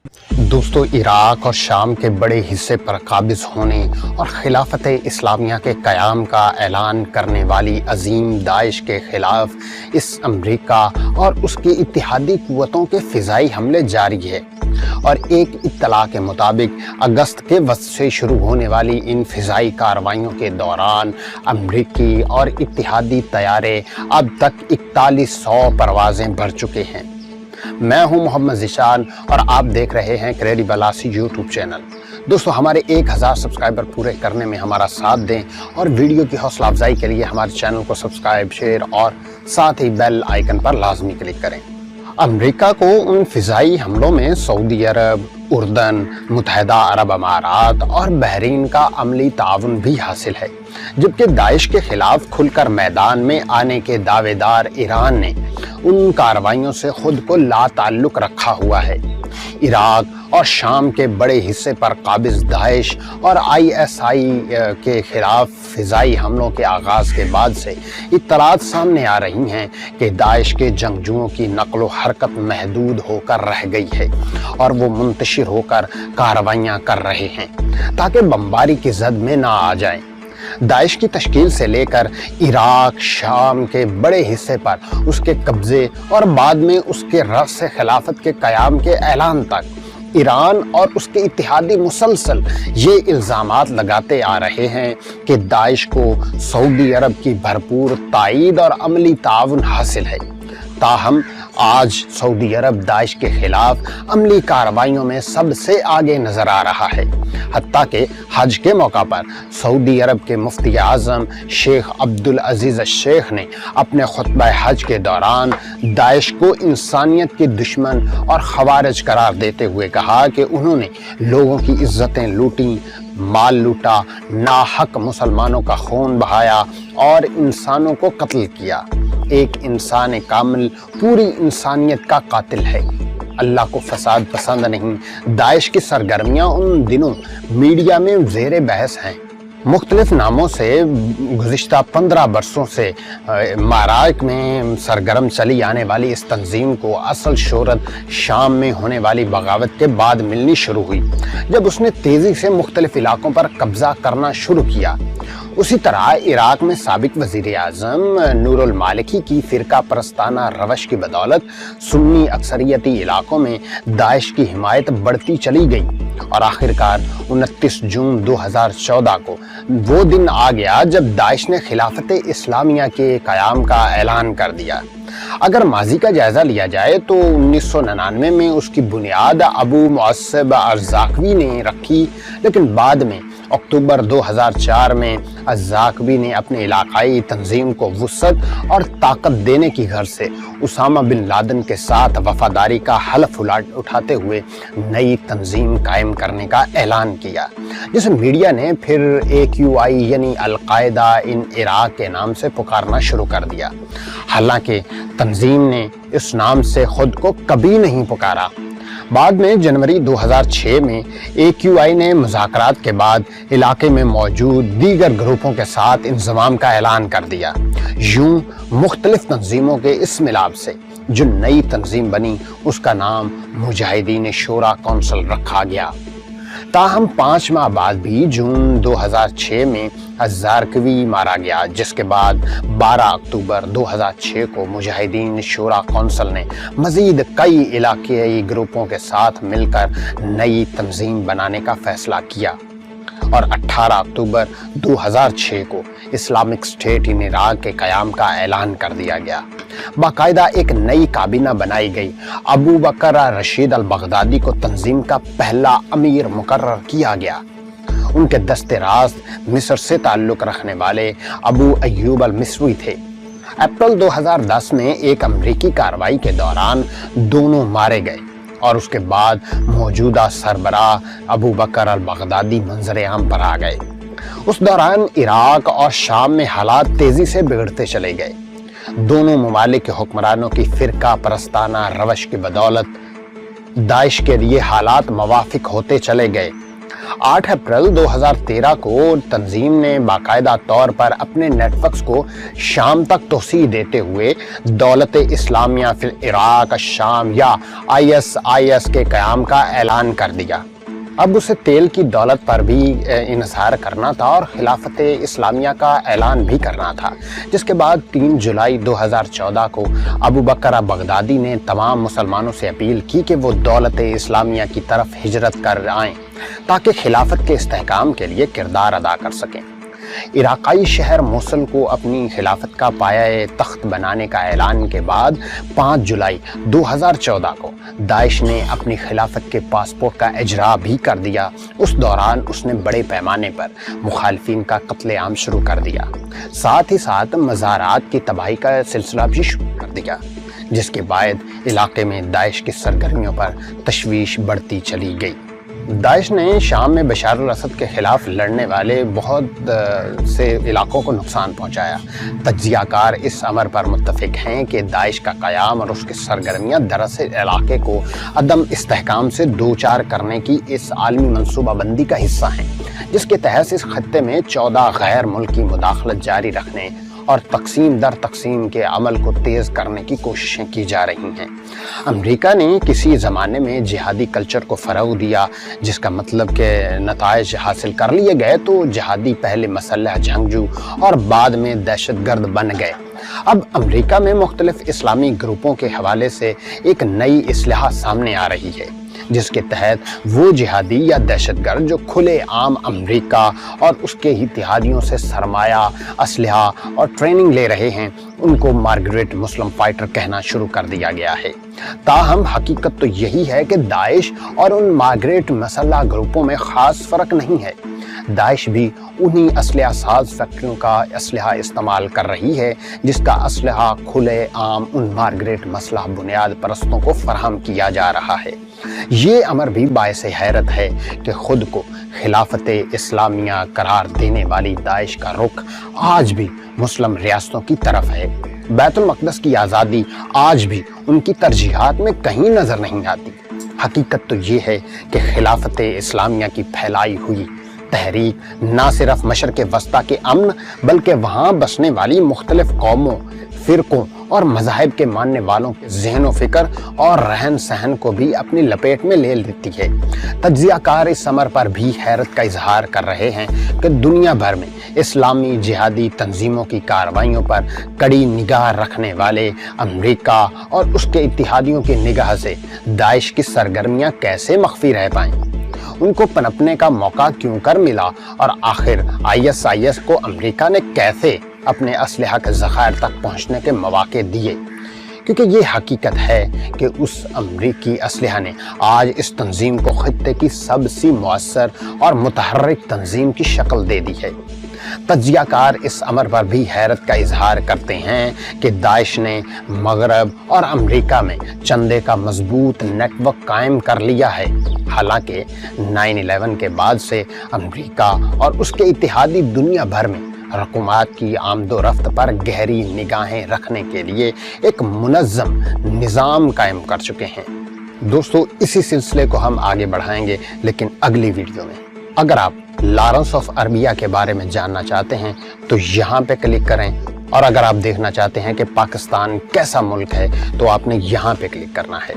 दोस्तों, इराक और शाम के बड़े हिस्से पर काबिज होने और खिलाफत इस्लामिया के क़याम का ऐलान करने वाली अजीम दाइश के ख़िलाफ़ इस अमरीका और उसकी इत्तेहादी क़ुव्वतों के फ़िज़ाई हमले जारी है। और एक इत्तला के मुताबिक अगस्त के वक्त से शुरू होने वाली इन फ़िज़ाई कार्रवाइयों के दौरान अमरीकी और इत्तेहादी तैयारे अब तक 4100 परवाज़ें भर चुके हैं। मैं हूं मोहम्मद ज़ीशान और आप देख रहे हैं क्रेडिबल आसी यूट्यूब चैनल। दोस्तों, हमारे 1000 सब्सक्राइबर पूरे करने में हमारा साथ दें और वीडियो की हौसला अफजाई के लिए हमारे चैनल को सब्सक्राइब, शेयर और साथ ही बेल आइकन पर लाजमी क्लिक करें। अमेरिका को उन फ़िज़ाई हमलों में सऊदी अरब, उर्दन, मुत्तहिदा अरब अमारात और बहरीन का अमली ताउन भी हासिल है, जबकि दाइश के खिलाफ खुलकर मैदान में आने के दावेदार ईरान ने उन कार्रवाइयों से खुद को लाताल्लुक रखा हुआ है। इराक और शाम के बड़े हिस्से पर काबिज दाइश और ISI के खिलाफ फ़िज़ाई हमलों के आगाज़ के बाद से इत्तलात सामने आ रही हैं कि दाइश के जंगजुओं की नक़्ल व हरकत महदूद होकर रह गई है और वो मुंतशिर होकर कार्रवाइयाँ कर रहे हैं ताकि बमबारी की जद में ना आ जाएं। दाइश की तश्कील से लेकर इराक, शाम के बड़े हिस्से पर उसके कब्जे और बाद में उसके रस खिलाफत के क़याम के ऐलान तक ईरान और उसके इत्तेहादी मुसलसल ये इल्ज़ामात लगाते आ रहे हैं कि दाइश को सऊदी अरब की भरपूर ताईद और अमली ताउन हासिल है। ताहम आज सऊदी अरब दाइश के खिलाफ अमली कार्रवाइयों में सबसे आगे नजर आ रहा है। हत्ता के हज के मौका पर सऊदी अरब के मुफ्ती आज़म शेख अब्दुल अजीज़ शेख ने अपने खुतबा हज के दौरान दाइश को इंसानियत की दुश्मन और खवारिज करार देते हुए कहा कि उन्होंने लोगों की इज्जतें लूटी, माल लूटा, नाहक मुसलमानों का खून बहाया और इंसानों को कत्ल किया। एक इंसान कामिल पूरी इंसानियत का कातिल है। अल्लाह को फसाद पसंद नहीं। दाइश की सरगर्मियां उन दिनों मीडिया में ज़ेरे बहस हैं। मुख्तलिफ नामों से गुज़िश्ता 15 बरसों से माराक में सरगर्म चली आने वाली इस तंजीम को असल शोहरत शाम में होने वाली बगावत के बाद मिलनी शुरू हुई, जब उसने तेज़ी से मुख्तलिफ इलाकों पर कब्ज़ा करना शुरू किया। उसी तरह इराक में साबिक वज़ीर आज़म नूरुल मालिकी की फ़िरका परस्ताना रवश की बदौलत सुन्नी अक्सरियती इलाकों में दाइश की हिमायत बढ़ती चली गई और आखिरकार 29 जून 2014 को वो दिन आ गया जब दाइश ने खिलाफत इस्लामिया के क़याम का ऐलान कर दिया। अगर माजी का जायज़ा लिया जाए तो 1999 में उसकी बुनियाद अबू मुअस्सब अज़्ज़ाक़वी ने रखी, लेकिन बाद में अक्टूबर 2004 में अज़्ज़ाक़वी ने अपने इलाक़ाई तंजीम को वुसअत और ताकत देने की गर्ज से उसामा बिन लादेन के साथ वफादारी का हल्फ उठाते हुए नई तंजीम कायम करने का ऐलान किया, जिसे मीडिया ने फिर AQI यानी अल-कायदा इन इराक के नाम से पुकारना शुरू कर दिया। हालांकि तंजीम ने इस नाम से खुद को कभी नहीं पुकारा। बाद में जनवरी 2006 में AQI ने मुज़ाकरात के बाद इलाके में मौजूद दीगर ग्रुपों के साथ इंज़माम का ऐलान कर दिया। यूं मुख्तलिफ तंजीमों के इस मिलाप से जो नई तंजीम बनी, उसका नाम मुजाहिदीन शूरा कौंसिल रखा गया। ताहम 5 माह बाद भी जून 2006 में अज़्ज़ाक़वी मारा गया, जिसके बाद 12 अक्टूबर 2006 को मुजाहिदीन शूरा कौंसिल ने मज़ीद कई इलाक़ाई ग्रुपों के साथ मिलकर नई तंजीम बनाने का फ़ैसला किया और 18 अक्टूबर 2006 को इस्लामिक स्टेट इन इराक के क़याम का ऐलान कर दिया गया। बाकायदा एक नई काबीना बनाई गई। अबू बकर रशीद अल बगदादी को तंजीम का पहला अमीर मुकर्रर किया गया। उनके दस्ते रास्त मिस्र से ताल्लुक़ रखने वाले अबू अय्यूब अल मिस्री थे। अप्रैल 2010 में एक अमरीकी कार्रवाई के दौरान दोनों मारे गए और उसके बाद मौजूदा सरबराह अबू बकर अल बगदादी मंजर आम पर आ गए। उस दौरान इराक और शाम में हालात तेजी से बिगड़ते चले गए। दोनों ममालिक के हुक्मरानों की फ़िरका परस्ताना रवश की बदौलत दाइश के लिए हालात मवाफिक होते चले गए 8 अप्रैल 2013 को तंजीम ने बाकायदा तौर पर अपने नेटवर्क्स को शाम तक तोसी देते हुए दौलत इस्लामिया फिल इराक शाम या ISIS के क़याम का ऐलान कर दिया। अब उसे तेल की दौलत पर भी इन्हिसार करना था और खिलाफत इस्लामिया का ऐलान भी करना था, जिसके बाद 3 जुलाई 2014 को अबू बकर बगदादी ने तमाम मुसलमानों से अपील की कि वो दौलत इस्लामिया की तरफ हिजरत कर आएं ताकि खिलाफत के इस्तेहकाम के लिए किरदार अदा कर सकें। इराक़ाई शहर मोसुल को अपनी खिलाफत का पाया तख्त बनाने का ऐलान के बाद 5 जुलाई 2014 को दाइश ने अपनी खिलाफत के पासपोर्ट का इजरा भी कर दिया। उस दौरान उसने बड़े पैमाने पर मुखालिफिन का कत्लेआम शुरू कर दिया, साथ ही साथ मज़ारात की तबाही का सिलसिला भी शुरू कर दिया, जिसके बाद इलाके में दाइश की सरगर्मियों पर तशवीश बढ़ती चली गई। दाइश ने शाम में बशार अल-असद के खिलाफ लड़ने वाले बहुत से इलाकों को नुकसान पहुंचाया। तज्जियाकार इस अमर पर मुत्तफिक हैं कि दाइश का क़याम और उसकी सरगर्मियां दरअसल इलाके को अदम इस्तेहकाम से दो चार करने की इस आलमी मनसूबाबंदी का हिस्सा हैं, जिसके तहत इस खत्ते में 14 गैर मुल्की मुदाखलत जारी रखने और तकसीम दर तकसीम के अमल को तेज़ करने की कोशिशें की जा रही हैं। अमेरिका ने किसी ज़माने में जिहादी कल्चर को फ़रोग़ दिया, जिसका मतलब कि नताइज हासिल कर लिए गए तो जिहादी पहले मसल्लह जंगजू और बाद में दहशतगर्द बन गए। अब अमेरिका में मुख्तलिफ इस्लामी ग्रुपों के हवाले से एक नई इस्लाह सामने आ रही है, जिसके तहत वो जिहादी या दहशतगर्द जो खुले आम अमेरिका और उसके इत्तेहादियों से सरमाया, असलहा और ट्रेनिंग ले रहे हैं, उनको मार्गरेट मुस्लिम फाइटर कहना शुरू कर दिया गया है। ताहम हकीकत तो यही है कि दाइश और उन मार्गरेट मसल्ला ग्रुपों में ख़ास फ़र्क नहीं है। दाइश भी उन्हीं असलहा साज फैक्ट्रियों का असलहा इस्तेमाल कर रही है, जिसका असलहा खुले आम उन मार्गरेट मसला बुनियाद परस्तों को फराहम किया जा रहा है। ये अमर भी बायस हैरत है कि खुद को खिलाफत इस्लामिया करार देने वाली दाइश का रुख आज भी मुस्लिम रियासतों की तरफ है। बैतुल मक़दस की आज़ादी आज भी उनकी तरजीहात में कहीं नज़र नहीं आती। हकीकत तो ये है कि खिलाफत इस्लामिया की फैलाई हुई तहरीक ना सिर्फ मशरक़ वस्ता के अमन बल्कि वहाँ बसने वाली मुख्तलिफ कौमों, फ़िरक़ों और मज़ाहिब के मानने वालों के ज़हन व फ़िक्र और रहन सहन को भी अपनी लपेट में ले लेती है। तज्ज़ियाकार इस अमर पर भी हैरत का इजहार कर रहे हैं कि दुनिया भर में इस्लामी जिहादी तंजीमों की कार्रवाइयों पर कड़ी निगाह रखने वाले अमेरिका और उसके इत्तेहादियों की निगाह से दाइश की सरगर्मियाँ कैसे मख्फी रह पाएँ, उनको पनपने का मौका क्यों कर मिला और आखिर ISIS को अमेरिका ने कैसे अपने असलहा के ज़खायर तक पहुंचने के मौके दिए। क्योंकि ये हकीकत है कि उस अमरीकी असलहा ने आज इस तंजीम को खित्ते की सबसे मुअस्सर और मुतहर्रिक तंजीम की शक्ल दे दी है। तज्जियाकार इस अमर पर भी हैरत का इजहार करते हैं कि दाइश ने मगरब और अमेरिका में चंदे का मजबूत नेटवर्क कायम कर लिया है। हालांकि 9/11 के बाद से अमेरिका और उसके इत्तेहादी दुनिया भर में हुकूमत की आमदोरफ्त पर गहरी निगाहें रखने के लिए एक मुनज़्ज़म निज़ाम कायम कर चुके हैं। दोस्तों, इसी सिलसिले को हम आगे बढ़ाएंगे, लेकिन अगली वीडियो में। अगर आप लॉरेंस ऑफ अरबिया के बारे में जानना चाहते हैं तो यहाँ पे क्लिक करें, और अगर आप देखना चाहते हैं कि पाकिस्तान कैसा मुल्क है तो आपने यहाँ पे क्लिक करना है।